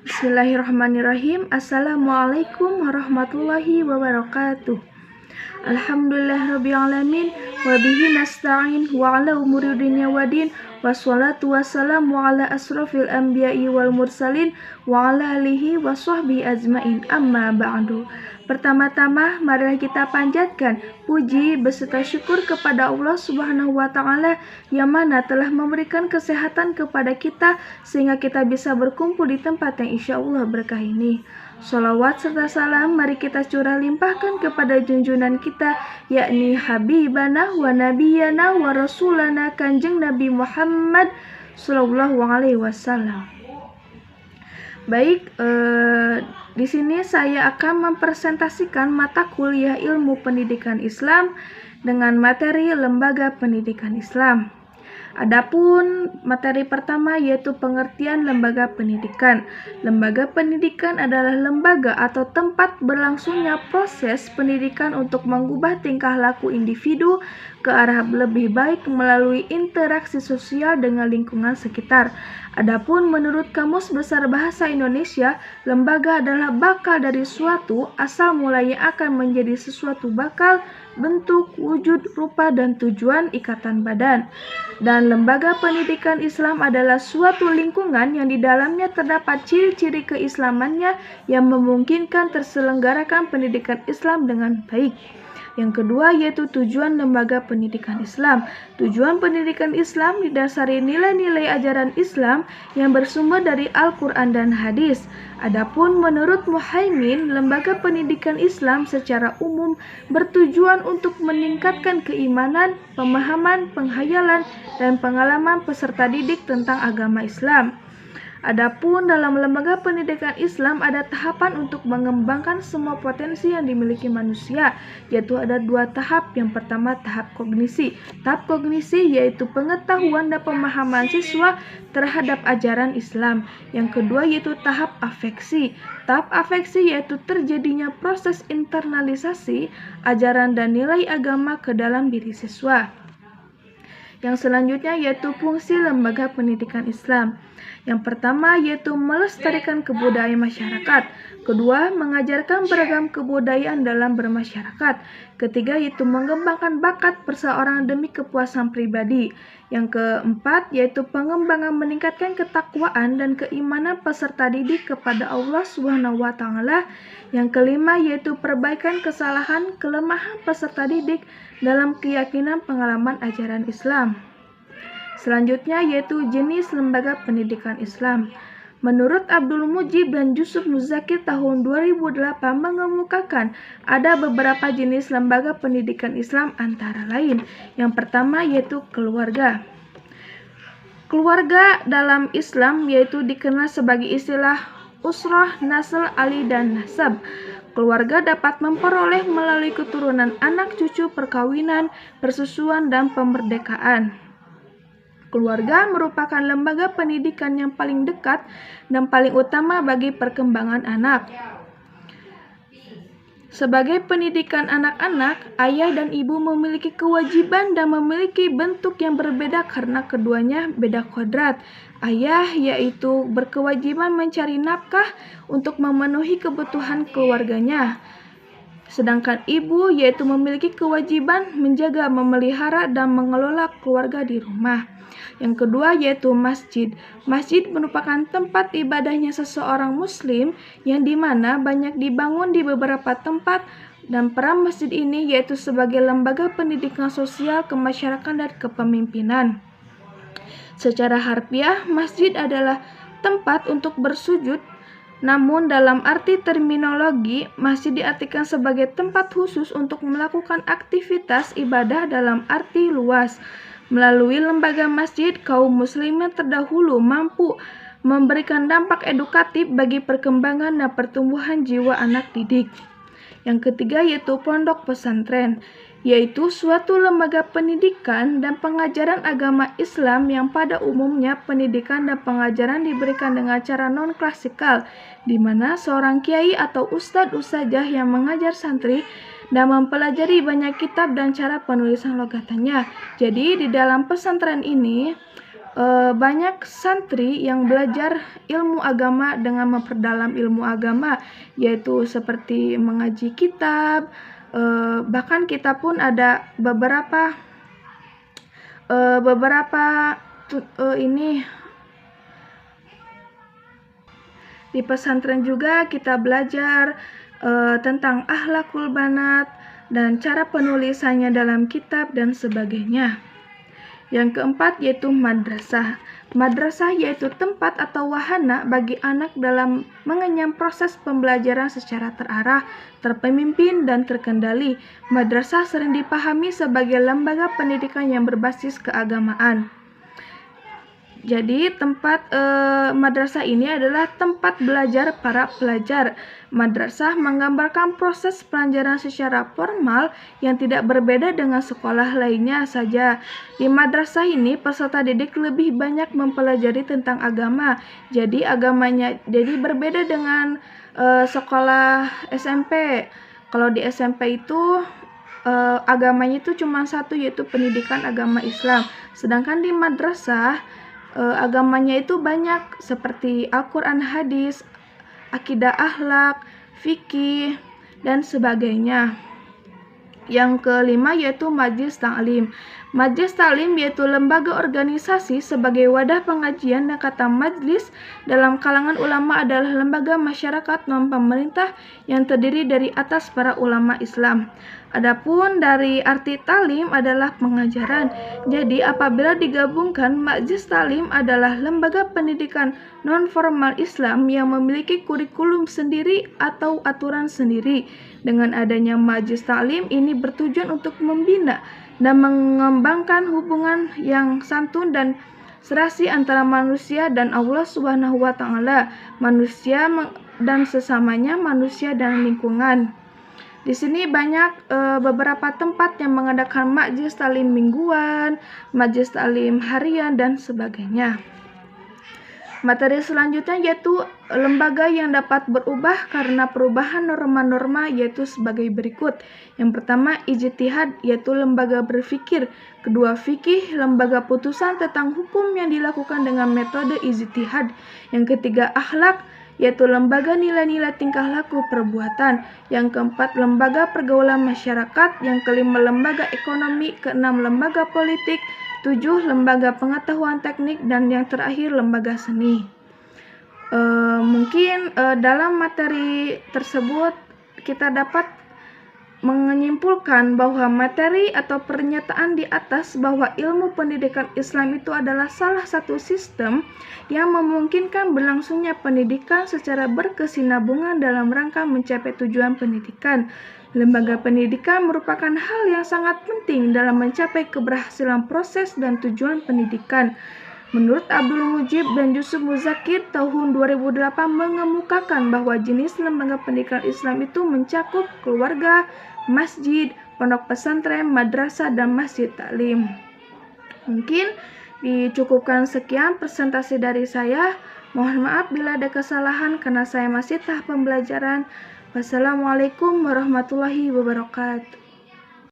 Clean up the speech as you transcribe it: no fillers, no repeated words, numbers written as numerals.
Bismillahirrahmanirrahim. Assalamualaikum warahmatullahi wabarakatuh. Alhamdulillahirrabbilalamin. Wabihi nasta'in wa ala umuri dunya waddin. Wassalatu wassalamu ala asrofil anbiya'i wal mursalin wa ala alihi wa sahbihi ajmain. Amma ba'du. Pertama-tama marilah kita panjatkan puji beserta syukur kepada Allah Subhanahu wa taala yang mana telah memberikan kesehatan kepada kita sehingga kita bisa berkumpul di tempat yang insyaallah berkah ini. Sholawat serta salam mari kita curah limpahkan kepada junjungan kita, yakni Habibana wa Nabiyana wa Rasulana Kanjeng Nabi Muhammad Sallallahu Alaihi Wasallam. Baik, di sini saya akan mempresentasikan mata kuliah ilmu pendidikan Islam dengan materi lembaga pendidikan Islam. Adapun materi pertama yaitu pengertian lembaga pendidikan. Lembaga pendidikan adalah lembaga atau tempat berlangsungnya proses pendidikan untuk mengubah tingkah laku individu ke arah lebih baik melalui interaksi sosial dengan lingkungan sekitar. Adapun menurut Kamus Besar Bahasa Indonesia, lembaga adalah bakal dari suatu, asal mulanya akan menjadi sesuatu bakal, bentuk, wujud, rupa, dan tujuan ikatan badan. Dan lembaga pendidikan Islam adalah suatu lingkungan yang di dalamnya terdapat ciri-ciri keislamannya yang memungkinkan terselenggarakan pendidikan Islam dengan baik. Yang kedua yaitu tujuan lembaga pendidikan Islam. Tujuan pendidikan Islam didasari nilai-nilai ajaran Islam yang bersumber dari Al-Quran dan hadis. Adapun menurut Muhaimin, lembaga pendidikan Islam secara umum bertujuan untuk meningkatkan keimanan, pemahaman, penghayalan, dan pengalaman peserta didik tentang agama Islam. Adapun dalam lembaga pendidikan Islam ada tahapan untuk mengembangkan semua potensi yang dimiliki manusia, yaitu ada dua tahap. Yang pertama tahap kognisi. Tahap kognisi yaitu pengetahuan dan pemahaman siswa terhadap ajaran Islam. Yang kedua yaitu tahap afeksi. Tahap afeksi yaitu terjadinya proses internalisasi ajaran dan nilai agama ke dalam diri siswa. Yang selanjutnya yaitu fungsi lembaga pendidikan Islam. Yang pertama yaitu melestarikan kebudayaan masyarakat. Kedua, mengajarkan beragam kebudayaan dalam bermasyarakat. Ketiga yaitu mengembangkan bakat perseorang demi kepuasan pribadi. Yang keempat yaitu pengembangan meningkatkan ketakwaan dan keimanan peserta didik kepada Allah Subhanahu wa taala. Yang kelima yaitu perbaikan kesalahan, kelemahan peserta didik dalam keyakinan pengalaman ajaran Islam. Selanjutnya yaitu jenis lembaga pendidikan Islam. Menurut Abdul Mujib dan Yusuf Muzakir tahun 2008 mengemukakan ada beberapa jenis lembaga pendidikan Islam antara lain. Yang pertama yaitu keluarga. Keluarga dalam Islam yaitu dikenal sebagai istilah usrah, nasl, ali, dan nasab. Keluarga dapat memperoleh melalui keturunan anak cucu, perkawinan, persusuan, dan pemerdekaan. Keluarga merupakan lembaga pendidikan yang paling dekat dan paling utama bagi perkembangan anak. Sebagai pendidikan anak-anak, ayah dan ibu memiliki kewajiban dan memiliki bentuk yang berbeda karena keduanya beda kodrat. Ayah yaitu berkewajiban mencari nafkah untuk memenuhi kebutuhan keluarganya. Sedangkan ibu yaitu memiliki kewajiban menjaga, memelihara, dan mengelola keluarga di rumah. Yang kedua yaitu masjid. Masjid merupakan tempat ibadahnya seseorang muslim yang dimana banyak dibangun di beberapa tempat, dan peran masjid ini yaitu sebagai lembaga pendidikan sosial, kemasyarakatan, dan kepemimpinan. Secara harfiah, masjid adalah tempat untuk bersujud. Namun dalam arti terminologi, masjid diartikan sebagai tempat khusus untuk melakukan aktivitas ibadah dalam arti luas. Melalui lembaga masjid, kaum muslimin terdahulu mampu memberikan dampak edukatif bagi perkembangan dan pertumbuhan jiwa anak didik. Yang ketiga yaitu pondok pesantren, yaitu suatu lembaga pendidikan dan pengajaran agama Islam yang pada umumnya pendidikan dan pengajaran diberikan dengan cara non-klasikal, di mana seorang kiai atau ustadz ustazah yang mengajar santri dan mempelajari banyak kitab dan cara penulisan logatannya. Jadi di dalam pesantren ini banyak santri yang belajar ilmu agama dengan memperdalam ilmu agama, yaitu seperti mengaji kitab, bahkan kita pun ada beberapa ini di pesantren juga kita belajar tentang akhlakul banat dan cara penulisannya dalam kitab dan sebagainya. Yang keempat yaitu madrasah. Madrasah yaitu tempat atau wahana bagi anak dalam mengenyam proses pembelajaran secara terarah, terpemimpin, dan terkendali. Madrasah sering dipahami sebagai lembaga pendidikan yang berbasis keagamaan. Jadi tempat madrasah ini adalah tempat belajar para pelajar. Madrasah menggambarkan proses pelajaran secara formal yang tidak berbeda dengan sekolah lainnya saja. Di madrasah ini peserta didik lebih banyak mempelajari tentang agama. Jadi berbeda dengan sekolah SMP. Kalau di SMP itu agamanya itu cuma satu, yaitu pendidikan agama Islam. Sedangkan di madrasah agamanya itu banyak seperti Al-Quran, hadis, akidah akhlak, fikih, dan sebagainya. Yang kelima yaitu Majelis Ta'lim. Majelis Ta'lim yaitu lembaga organisasi sebagai wadah pengajian, dan kata majlis dalam kalangan ulama adalah lembaga masyarakat non-pemerintah yang terdiri dari atas para ulama Islam. Adapun dari arti ta'lim adalah pengajaran. Jadi apabila digabungkan, Majelis Ta'lim adalah lembaga pendidikan non-formal Islam yang memiliki kurikulum sendiri atau aturan sendiri. Dengan adanya Majelis Ta'lim ini bertujuan untuk membina dan mengembangkan hubungan yang santun dan serasi antara manusia dan Allah Subhanahu wa Ta'ala, manusia dan sesamanya, manusia dan lingkungan. Di sini banyak beberapa tempat yang mengadakan majelis ta'lim mingguan, majelis ta'lim harian, dan sebagainya. Materi selanjutnya yaitu lembaga yang dapat berubah karena perubahan norma-norma, yaitu sebagai berikut. Yang pertama, ijtihad, yaitu lembaga berfikir. Kedua, fikih, lembaga putusan tentang hukum yang dilakukan dengan metode ijtihad. Yang ketiga, akhlak, yaitu lembaga nilai-nilai tingkah laku perbuatan. Yang keempat, lembaga pergaulan masyarakat. Yang kelima, lembaga ekonomi. Keenam, lembaga politik. 7, lembaga pengetahuan teknik. Dan yang terakhir, lembaga seni. Mungkin dalam materi tersebut kita dapat menyimpulkan bahwa materi atau pernyataan di atas bahwa ilmu pendidikan Islam itu adalah salah satu sistem yang memungkinkan berlangsungnya pendidikan secara berkesinambungan dalam rangka mencapai tujuan pendidikan. Lembaga pendidikan merupakan hal yang sangat penting dalam mencapai keberhasilan proses dan tujuan pendidikan. Menurut Abdul Mujib dan Yusuf Muzakir tahun 2008 mengemukakan bahwa jenis lembaga pendidikan Islam itu mencakup keluarga, masjid, pondok pesantren, madrasah, dan masjid taklim. Mungkin dicukupkan sekian presentasi dari saya. Mohon maaf bila ada kesalahan karena saya masih tahap pembelajaran. Wassalamualaikum warahmatullahi wabarakatuh.